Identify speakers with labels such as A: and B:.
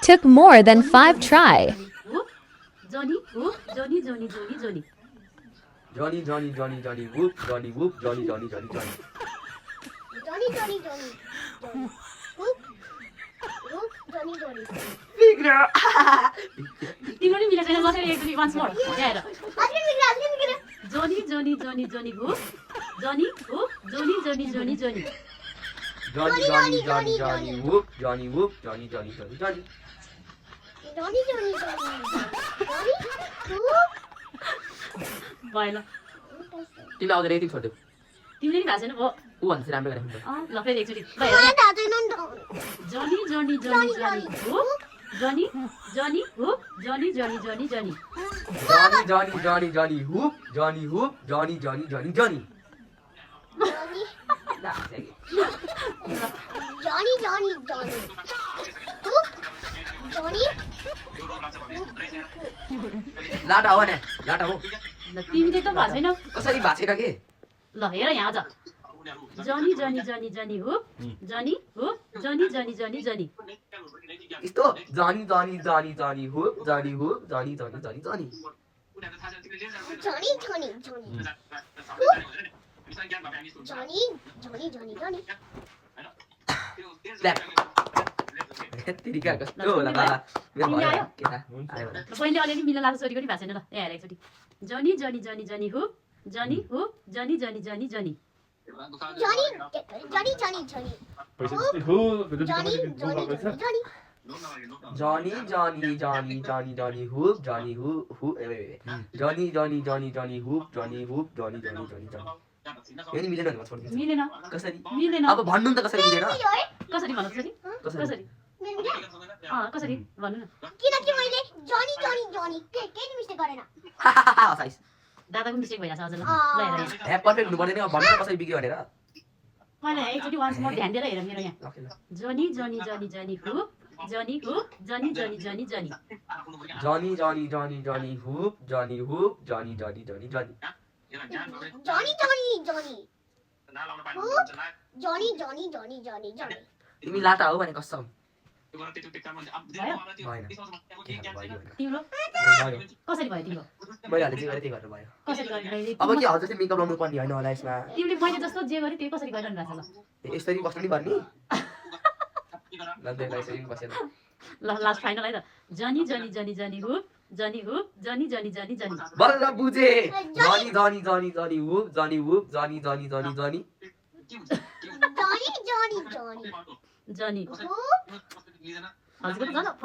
A: took more than 5 try.
B: Johnny, whoop, Johnny, Johnny, Johnny, Johnny.
C: Johnny, Johnny, Johnny, Johnny, whoop, Johnny, whoop, Johnny, Johnny, Johnny, Johnny.
D: Johnny, Johnny, Johnny. Johnny. Whoop. Whoop. Johnny, Johnny.
C: Figure.
B: तिम्रो नि मिलेको छैन ल फेरि एकचोटि once more यहाँ हेर
D: Asli mikir.
B: Johnny, Johnny, Johnny, Johnny, whoop, Johnny, whoop, Johnny, Johnny, Johnny, Johnny.
C: Johnny, Johnny, Johnny, Johnny, whoop, Johnny, whoop, Johnny, Johnny, Johnny, Johnny.
D: Johnny, Johnny, Johnny. Johnny. Whoop.
B: भयो ल
C: तिमीले आउँदैन यति छोड्देऊ
B: तिमीले नि भएको छैन भयो
C: ऊ भन्दा राम्रो गरेर हुन्छ
B: ल फेरि एकचोटि ल हेर यहाँ Johnny, Johnny, Johnny, Johnny, whoop, Johnny, Johnny, whoop, Johnny, Johnny, Johnny, Johnny.
C: Johnny, Johnny, Johnny, Johnny, whoop, Johnny, whoop, Johnny, Johnny, Johnny, Johnny.
D: Johnny. Johnny, Johnny, Johnny. Whoop. Johnny.
C: लाटा हो नि लाटा हो
B: ल तिमीले त भएको छैन
C: कसरी भएको छैन के
B: ल हेर यहाँ आउँछ Johnny, Johnny, Johnny, Johnny, whoop, Johnny, whoop, Johnny, Johnny, Johnny, Johnny.
C: यस्तो Johnny, Johnny, Johnny, Johnny, whoop, Johnny, whoop, Johnny, Johnny, Johnny, Johnny.
D: Johnny, Johnny, Johnny. Whoop. Johnny, Johnny, Johnny, Johnny.
C: Slap. तिरिका कस्तो होला बाबा मेरो भयो केटा आयो
B: ल पहिले अलिअलि मिल्न लाग्छ छोरी पनि भएको छैन ल यहाँ हेर एकचोटि Johnny, Johnny, Johnny, Johnny, whoop, Johnny, whoop, Johnny, Johnny, Johnny, Johnny.
D: Johnny, Johnny, Johnny, Johnny.
E: Johnny,
D: Johnny, Johnny, Johnny.
C: Johnny, Johnny, Johnny, Johnny, Johnny, whoop, Johnny, whoop, whoop, Johnny, Johnny, Johnny, Johnny, whoop, Johnny, whoop, Johnny, Johnny, Johnny, Johnny. यो नि मिलेन भने म छोड्दिन्छु
B: मिलेन
C: कसरी
B: मिलेन
C: अब भन्नु नि त कसरी मिलेन
B: कसरी भन्नु छोरी कसरी कसरी भन्नु न
D: किनकि मैले Johnny, Johnny, Johnny केही मिस्टेक गरेन
C: हसाइस
B: दादाको मिस्टेक भइरहेछ अझ ल ल हेर यहाँ
C: ह्याप पर्फेक्ट हुनु पर्दैन अब भन्नु न कसरी बिग्रियो भनेर
B: पहिला एकचोटि once more ध्यान दिएर हेर मेरो यहाँ
C: ओके ल
B: Johnny, Johnny, Johnny, Johnny, whoop, Johnny, whoop, Johnny, Johnny, Johnny, Johnny.
C: Johnny, Johnny, Johnny, Johnny, whoop, Johnny, whoop, Johnny, Johnny, Johnny, Johnny.
D: Johnny, Johnny, Johnny. Whoop. Johnny, Johnny, Johnny, Johnny, Johnny.
C: तिमी लाटा हो भने कसम
B: भयो
C: भएन
B: तिम्रो
C: भयो
B: कसरी भयो तिम्रो
C: मैले हाले जे गरेँ त्यही गरेर भयो
B: कसरी गर्ने
C: अब के हजुर चाहिँ मेकअप लाउनु पर्ने होइन होला यसमा
B: तिमीले मैले जस्तो जे गरेँ त्यही कसरी गरिरहनु भएको छ
C: यसरी बस्नु नि पर्ने लन्डन यसरी बसेर
B: ल लास्ट फाइनल है त Johnny, Johnny, Johnny, Johnny, whoop, Johnny, whoop, Johnny, Johnny, Johnny, Johnny.
C: बल्ल बुझे Johnny, Johnny, Johnny, Johnny, whoop, Johnny, whoop, Johnny, Johnny, Johnny, Johnny.
D: Johnny, Johnny, Johnny.
B: Johnny
D: Whoop.
B: हजुरको त झन्